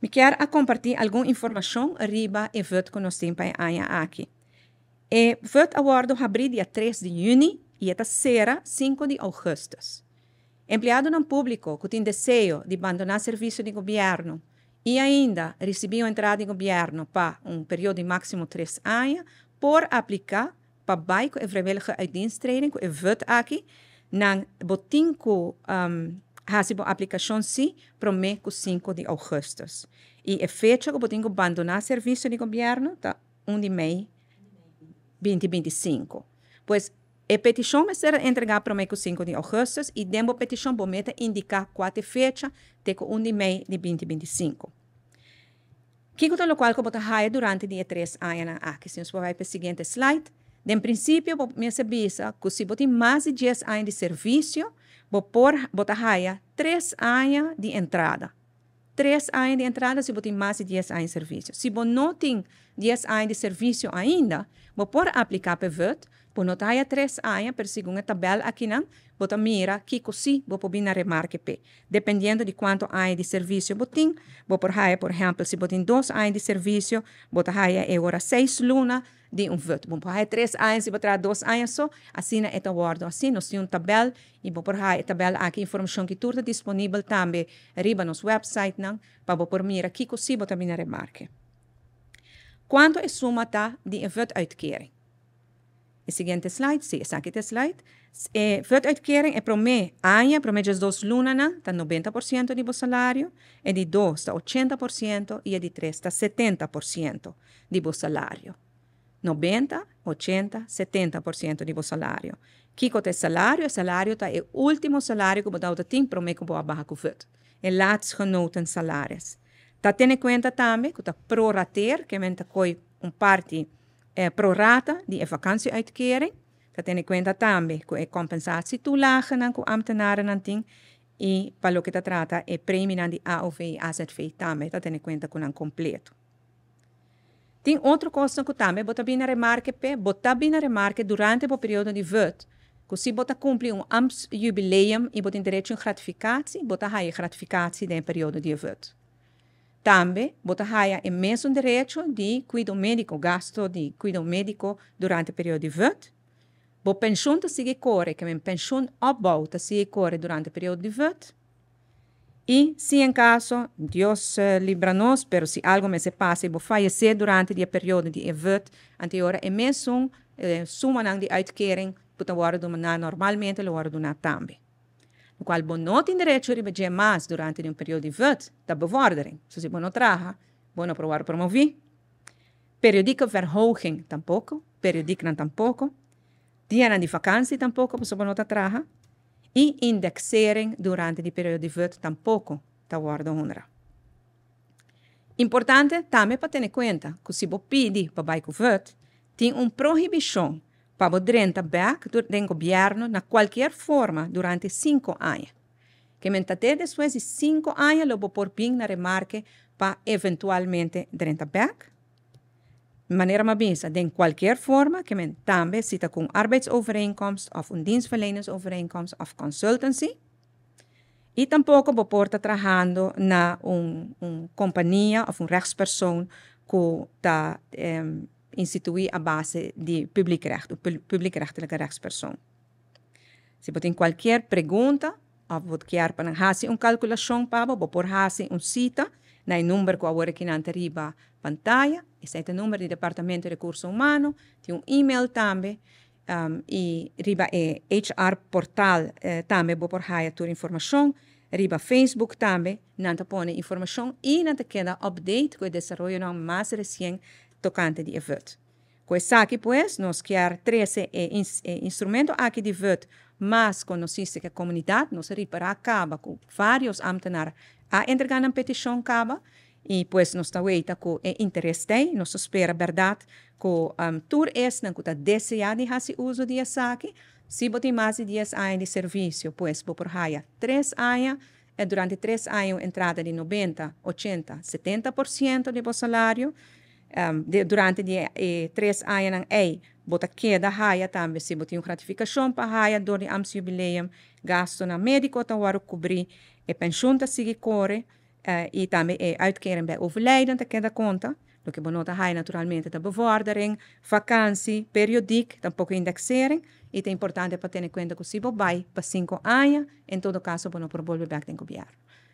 Me quero a compartilhar alguma informação arriba e vot que nós temos aqui. E vot awardo abrir dia 3 de junho e até será 5 de agosto. Empregado não público que tem desejo de abandonar serviço de governo e ainda receber uma entrada de governo para período de máximo 3 anos, por aplicar para baixo e vrijwillige uitdiensttreding, que vot aqui, na botinco hasibo aplicação sim, para o mês 5 de agosto. E a fecha que botinco abandonar serviço de governo tá 1 de maio 2025. Pois a petição vai ser entregada para o mês 5 de agosto e dentro da petição vou indicar qual é a fecha de 1 de maio de 2025. Que é o qual que eu vou durante dia 3 anos aqui. Se nós vamos para o seguinte slide. De princípio, vou me saber que se você tem mais de 10 anos de serviço, vou botar 3 anos de entrada. 3 anos de entrada se você tem mais de 10 anos de serviço. Se você não tem 10 anos de serviço ainda, vou aplicar para VUT, por não ter 3 anos, per segundo a tabela aqui, você mira que você pode na remarque P. Dependendo de quanto anos de serviço você tem, por exemplo, se você tem 2 anos de serviço, você tem agora 6 lunas de VUT. Você tem 3 anos, se você tem 2 anos só, assim é o guardo. Assim, nós temos uma tabela, e você tem a tabela aqui, informação que tudo disponível também, arriba no nosso website, para você mira que você pode na remarque. Quanto é a soma de VUT-uitkering? O seguinte slide, sim, essa aqui é o slide. VUT-uitkering é para o mês, para o mês de 2 lunas, está 90% do salário, e de 2 está 80% e de 3 está 70% do salário. 90, 80, 70% do salário. Que é o salário? O salário é o último salário que você tem para o mês que você vai com VUT. É laatstgenoten salários. Está tendo em conta também que está prorateer, que é parte prorata de vakantieuitkering. Está tendo em conta também que é compensatie toelage que ambtenaren têm e para o que trata é prêmio de AOV e AZV também. Está tendo em conta que é completo. Tem outra coisa que também botar bem na remarque durante o período de VUT. Que se você cumpre jubileum e você tem direito a gratificatie, você tem gratificatie no período de VUT. Também, você tem o mesmo direito de cuidado médico, gasto de cuidado médico durante o período de VUT. A pensão sigue corre, que a pensão opbouw sigue corre durante o período de VUT. E, se em caso, Deus livra-nos, pero se algo me se passa e vou falecer durante o período de VUT, anterior é mesmo suma de uitkering, puta hora do normalmente, a hora do também. No qual você não tem direito a receber mais durante um período de VUT, da bevordering. Se você não traga, você não provar promover. Periodieke verhoging, tampouco. Periodiek não tampouco. Dia de vakantie, tampouco, você não traga. E indexering durante o período de VUT, tampouco, da hora honra. Importante também para ter em conta que se você pedir para baixo VUT, tem uma proibição para você renta back do governo na qualquer forma durante 5 anos. Que até depois de 5 anos, você pode pôr na remarque para eventualmente renta back. De maneira mais bem, de qualquer forma, que também cita com arbeidsovereenkomst of dienstverleningsovereenkomst of consultancy. E tampouco você pode estar trabalhando na companhia ou rechtspersoon que está instituir a base de publiekrechtelijke rechtspersoon. Se você tem qualquer pergunta, ou você quer fazer uma calculação para você pode fazer uma cita na número que agora aqui na riba pantalla. Esse é o número do Departamento de Recursos Humanos. Tem um e-mail também. E riba é HR portal também você pode fazer toda a informação. Riba Facebook também, não põe informação e não queda update com o desenvolvimento mais recente tocante de VUT. Com isso aqui, pues, nós queremos 13 instrumentos aqui de VUT, mas conhecido que a comunidade, nós acaba com vários ambtenares a entregar uma petição acaba, e pues nós estamos com interesse tem, nós esperamos, verdade, que tudo isso não está desejado de fazer uso de aqui. Se você tem mais de 10 anos de serviço, pues, você pode 3 anos, durante 3 anos, entrada de 90, 80, 70% do salário. Durante 3 anos, você queda raia também, se você tem uma gratificação para raia, do jubileum, gasto na médico, para cobrir, a pensão sigue corre, e também uitkering bij overlijden te cada conta. Lo que bonota hai naturalmente de bevordering, vakantie, periodiek, tampouco indexering. E é importante para ter em conta que se vai para 5 anos, em todo caso, não por volver back tem governo.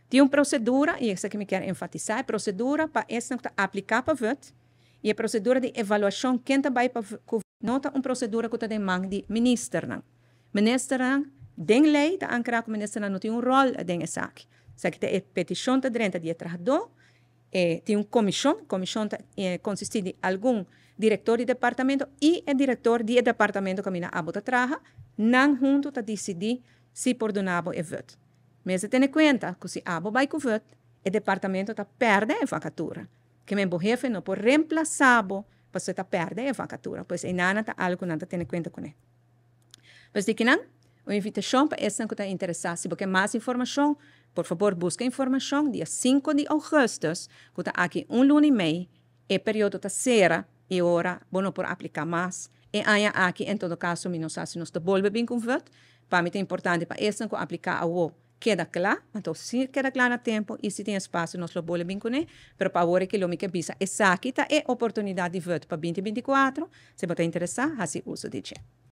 Tem uma procedura, e isso que me quero enfatizar, a procedura para essa que aplicar para voto, e a procedura de avaliação que vai para nota uma procedura que tem mão de ministro. Minister den lei, da ankara que o ministro não tem rol den sak. Sak te petição de drenta de trajador, tem uma comissão consiste de algum diretor de departamento e o diretor de departamento que mina abo ta traja, não junto ta decidir se por donabo e voto. Mas tem em conta que se abo vai com voto, o departamento ta perde a vacatura. Que meu jefe não pode reemplaçar-bo para se ta perde a vacatura, pois é nada ta algo nada tem em conta com ele. Mas de que não, uma invitação para essa que está interessada, se você mais informação, por favor, busque informação dia 5 de agosto, que está aqui lunes e meio, é período da sera e hora, bom por aplicar mais. E aí aqui, em todo caso, nós nos devolve bem com voto, para mim é importante para essa que aplicar ao queda claro, então se queda claro no tempo e se tem espaço, nós lo bolem bem com ele, mas para agora que lo que bisa, essa aqui é oportunidade de voto para 2024, se você interessar, assim uso de